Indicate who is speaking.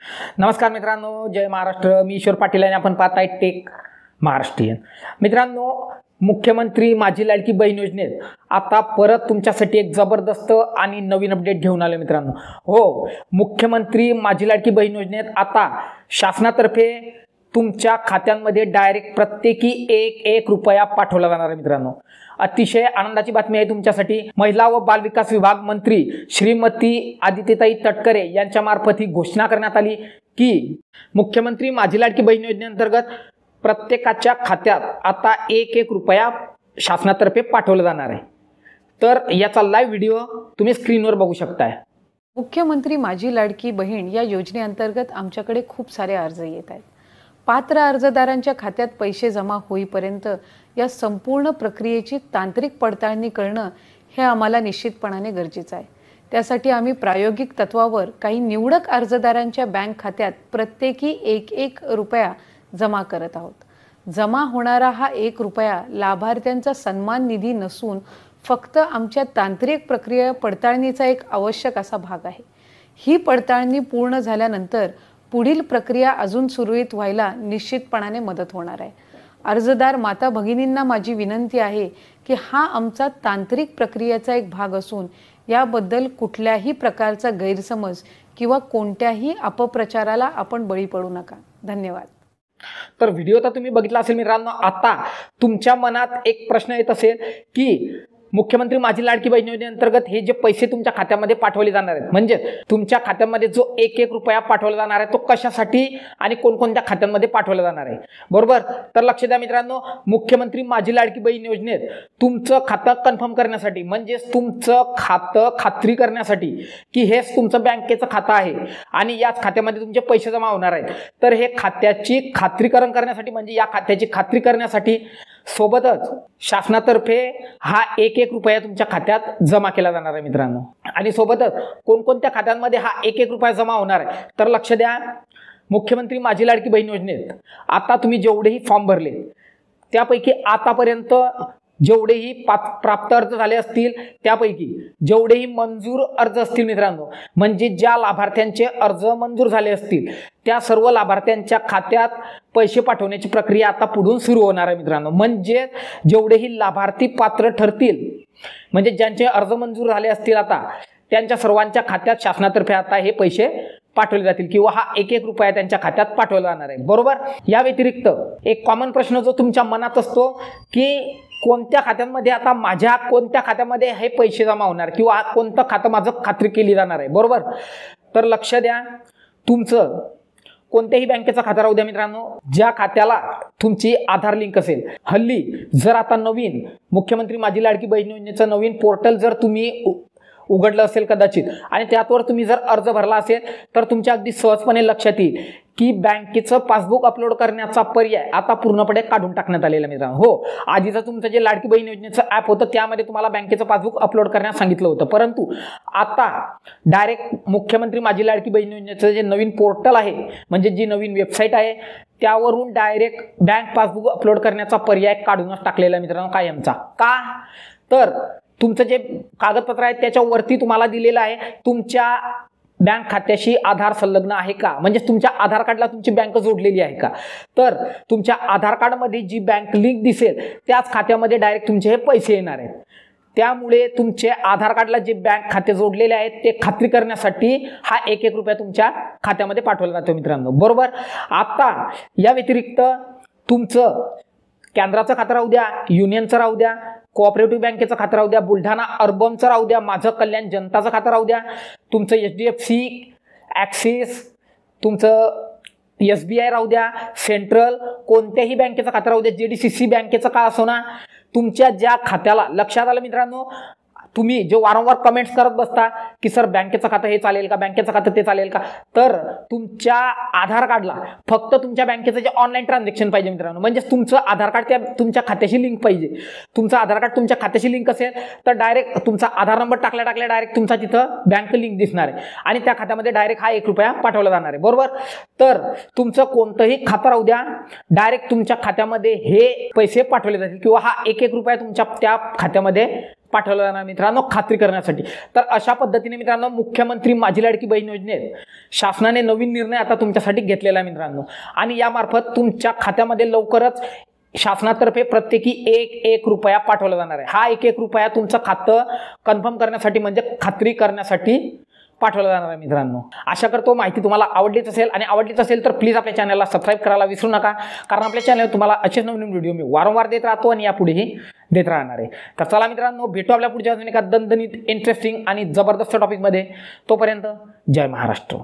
Speaker 1: नमस्कार मित्रांनो, जय महाराष्ट्र. मी ईश्वर पाटील आणि आपण पाहताय टेक महाराष्ट्रीयन. मित्रांनो, मुख्यमंत्री माझी लाडकी बहीण योजनेत आता परत तुमच्यासाठी एक जबरदस्त आणि नवीन अपडेट घेऊन आले मित्रांनो. हो, मुख्यमंत्री माझी लाडकी बहीण योजनेत आता शासनातर्फे तुमच्या खात्यांमध्ये डायरेक्ट प्रत्येकी एक रुपया पाठवला जाणार आहे मित्रांनो. अतिशय आनंदाची बातमी आहे तुमच्यासाठी. महिला व बालविकास विभाग मंत्री श्रीमती आदित्यताई तटकरे यांच्या मार्फत ही घोषणा करण्यात आली की मुख्यमंत्री माझी लाडकी बहीण योजनेअंतर्गत प्रत्येकाच्या खात्यात आता एक रुपया शासनातर्फे पाठवला जाणार आहे. तर याचा लाईव्ह व्हिडिओ तुम्ही स्क्रीनवर बघू शकताय.
Speaker 2: मुख्यमंत्री माझी लाडकी बहीण या योजनेअंतर्गत आमच्याकडे खूप सारे अर्ज येत आहेत. पात्र अर्जदारांच्या खात्यात पैसे जमा होईपर्यंत या संपूर्ण प्रक्रियेची तांत्रिक पडताळणी करणं हे आम्हाला निश्चितपणाने गरजेचं आहे. त्यासाठी आम्ही प्रायोगिक तत्वावर काही निवडक अर्जदारांच्या बँक खात्यात प्रत्येकी एक रुपया जमा करत आहोत. जमा होणारा हा रुपया लाभार्थ्यांचा सन्मान निधी नसून फक्त आमच्या तांत्रिक प्रक्रिया पडताळणीचा एक आवश्यक असा भाग आहे. ही पडताळणी पूर्ण झाल्यानंतर पुढील प्रक्रिया अजून सुरळीत व्हायला निश्चितपणाने मदत होणार आहे. अर्जदार माता भगिनींना माझी विनंती आहे की हा आमचा तांत्रिक प्रक्रियेचा एक भाग असून याबद्दल कुठल्याही प्रकारचा गैरसमज किंवा कोणत्याही अपप्रचाराला आपण बळी पडू नका. धन्यवाद.
Speaker 1: तर व्हिडिओ तर तुम्ही बघितला असेल मित्रांनो. आता तुमच्या मनात एक प्रश्न येत असेल की मुख्यमंत्री माझी लाडकी बहीण योजनेअंतर्गत हे जे पैसे तुमच्या खात्यामध्ये पाठवले जाणार आहेत, म्हणजे तुमच्या खात्यामध्ये जो एक रुपया पाठवला जाणार आहे तो कशासाठी आणि कोणकोणत्या खात्यांमध्ये पाठवला जाणार आहे, बरोबर? तर लक्ष द्या मित्रांनो, मुख्यमंत्री माझी लाडकी बहीण योजनेत तुमचं खातं कन्फर्म करण्यासाठी, म्हणजे तुमचं खातं खात्री करण्यासाठी की हेच तुमचं बँकेचं खातं आहे आणि याच खात्यामध्ये तुमचे पैसे जमा होणार आहेत, तर हे खात्याची खात्रीकरण करण्यासाठी, म्हणजे या खात्याची खात्री करण्यासाठी सोबतच शासनातर्फे हा एक रुपया तुमच्या खात्यात जमा केला जाणार आहे मित्रांनो. आणि सोबतच कोणकोणत्या खात्यांमध्ये हा एक रुपया जमा होणार आहे, तर लक्ष द्या. मुख्यमंत्री माझी लाडकी बहीण योजनेत आता तुम्ही जेवढेही फॉर्म भरले त्यापैकी आतापर्यंत जेवढेही प्राप्त अर्ज झाले असतील त्यापैकी जेवढेही मंजूर अर्ज असतील मित्रांनो, म्हणजे ज्या लाभार्थ्यांचे अर्ज मंजूर झाले असतील त्या सर्व लाभार्थ्यांच्या खात्यात पैसे पाठवण्याची प्रक्रिया आता पुढून सुरू होणार आहे मित्रांनो. म्हणजे जेवढेही लाभार्थी पात्र ठरतील, म्हणजे ज्यांचे अर्ज मंजूर झाले असतील आता त्यांच्या सर्वांच्या खात्यात शासनातर्फे आता हे पैसे पाठवले जातील किंवा हा एक रुपया त्यांच्या खात्यात पाठवला जाणार आहे, बरोबर? या व्यतिरिक्त एक कॉमन प्रश्न जो तुमच्या मनात असतो की कोणत्या खात्यांमध्ये आता माझ्या कोणत्या खात्यामध्ये हे पैसे जमा होणार किंवा कोणतं खातं माझं खात्री केली जाणार आहे, बरोबर? तर लक्ष द्या, तुमचं कोणत्याही बँकेचं खातं राहू द्या मित्रांनो, ज्या खात्याला तुमची आधार लिंक असेल. हल्ली जर आता नवीन मुख्यमंत्री माझी लाडकी बहीण योजनेचं नवीन पोर्टल जर तुम्ही उघडलं असेल कदाचित आणि त्यावर तुम्ही जर अर्ज भरला असेल तर तुमच्या अगदी सहजपणे लक्षात येईल की बँकेचं पासबुक अपलोड करण्याचा पर्याय आता पूर्णपणे काढून टाकण्यात आलेला मित्रांनो. हो, आधीचं तुमचं जे लाडकी बहीण योजनेचं ॲप होतं त्यामध्ये तुम्हाला बँकेचं पासबुक अपलोड करण्यास सांगितलं होतं, परंतु आता डायरेक्ट मुख्यमंत्री माझी लाडकी बहीण योजनेचं जे नवीन पोर्टल आहे, म्हणजे जी नवीन वेबसाईट आहे, त्यावरून डायरेक्ट बँक पासबुक अपलोड करण्याचा पर्याय काढूनच टाकलेला मित्रांनो कायमचा. का? तर तुमचं जे कागदपत्र आहे त्याच्यावरती तुम्हाला दिलेलं आहे तुमच्या बँक खात्याशी आधार संलग्न आहे का, म्हणजे तुमच्या आधार कार्डला तुमची बँक जोडलेली आहे का. तर तुमच्या आधार कार्डमध्ये जी बँक लिंक दिसेल त्याच खात्यामध्ये डायरेक्ट तुमचे हे पैसे येणार आहेत. त्यामुळे तुमचे आधार कार्डला जे बँक खाते जोडलेले आहेत ते खात्री करण्यासाठी हा एक रुपया तुमच्या खात्यामध्ये पाठवला जातो मित्रांनो, बरोबर? आता या व्यतिरिक्त तुमचं केंद्राचं खातं राहू द्या, युनियनचं राहू द्या, कोऑपरेटिव्ह बँकेचं खातं राहू द्या, बुलढाणा अर्बनचं राहू द्या, माझं कल्याण जनताचं खातं राहू द्या, तुमचं HDFC, ॲक्सिस, तुमचं SBI राहू द्या, सेंट्रल कोणत्याही बँकेचं खातं राहू द्या, JDCC बँकेचं का असो ना, तुमच्या ज्या खात्याला लक्षात आलं मित्रांनो, तुम्ही जे वारंवार कमेंट्स करत बसता की सर बँकेचं खातं हे चालेल का, बँकेचं खातं ते चालेल का, तर तुमच्या आधार कार्डला फक्त तुमच्या बँकेचं जे ऑनलाईन ट्रान्झॅक्शन पाहिजे मित्रांनो, म्हणजे तुमचं आधार कार्ड त्या तुमच्या खात्याशी लिंक पाहिजे. तुमचं आधार कार्ड तुमच्या खात्याशी लिंक असेल तर डायरेक्ट तुमचा आधार नंबर टाकल्या डायरेक्ट तुमचा तिथं बँक लिंक दिसणार आहे आणि त्या खात्यामध्ये डायरेक्ट हा एक रुपया पाठवला जाणार आहे, बरोबर? तर तुमचं कोणतंही खातं राहू द्या, डायरेक्ट तुमच्या खात्यामध्ये हे पैसे पाठवले जातील किंवा हा एक रुपया तुमच्या त्या खात्यामध्ये पाठवलं जाणार मित्रांनो, खात्री करण्यासाठी. तर अशा पद्धतीने मित्रांनो मुख्यमंत्री माझी लाडकी बहीण योजनेत शासनाने नवीन निर्णय आता तुमच्यासाठी घेतलेला आहे मित्रांनो. आणि यामार्फत तुमच्या खात्यामध्ये लवकरच शासनातर्फे प्रत्येकी एक रुपया पाठवला जाणार आहे. हा एक रुपया तुमचं खातं कन्फर्म करण्यासाठी म्हणजे खात्री करण्यासाठी पाठवला जाणार आहे मित्रांनो. आशा करतो माहिती तुम्हाला आवडलीच असेल, आणि आवडलीच असेल तर प्लीज आपल्या चॅनलला सबस्क्राईब करायला विसरू नका, कारण आपल्या चॅनलवर तुम्हाला असेच नवीन व्हिडिओ मी वारंवार देत राहतो आणि यापुढेही देत राहणार आहे. तर चला मित्रांनो, भेटू आपल्या पुढच्या अजून एका दणदणीत इंटरेस्टिंग आणि जबरदस्त टॉपिकमध्ये. तोपर्यंत जय महाराष्ट्र.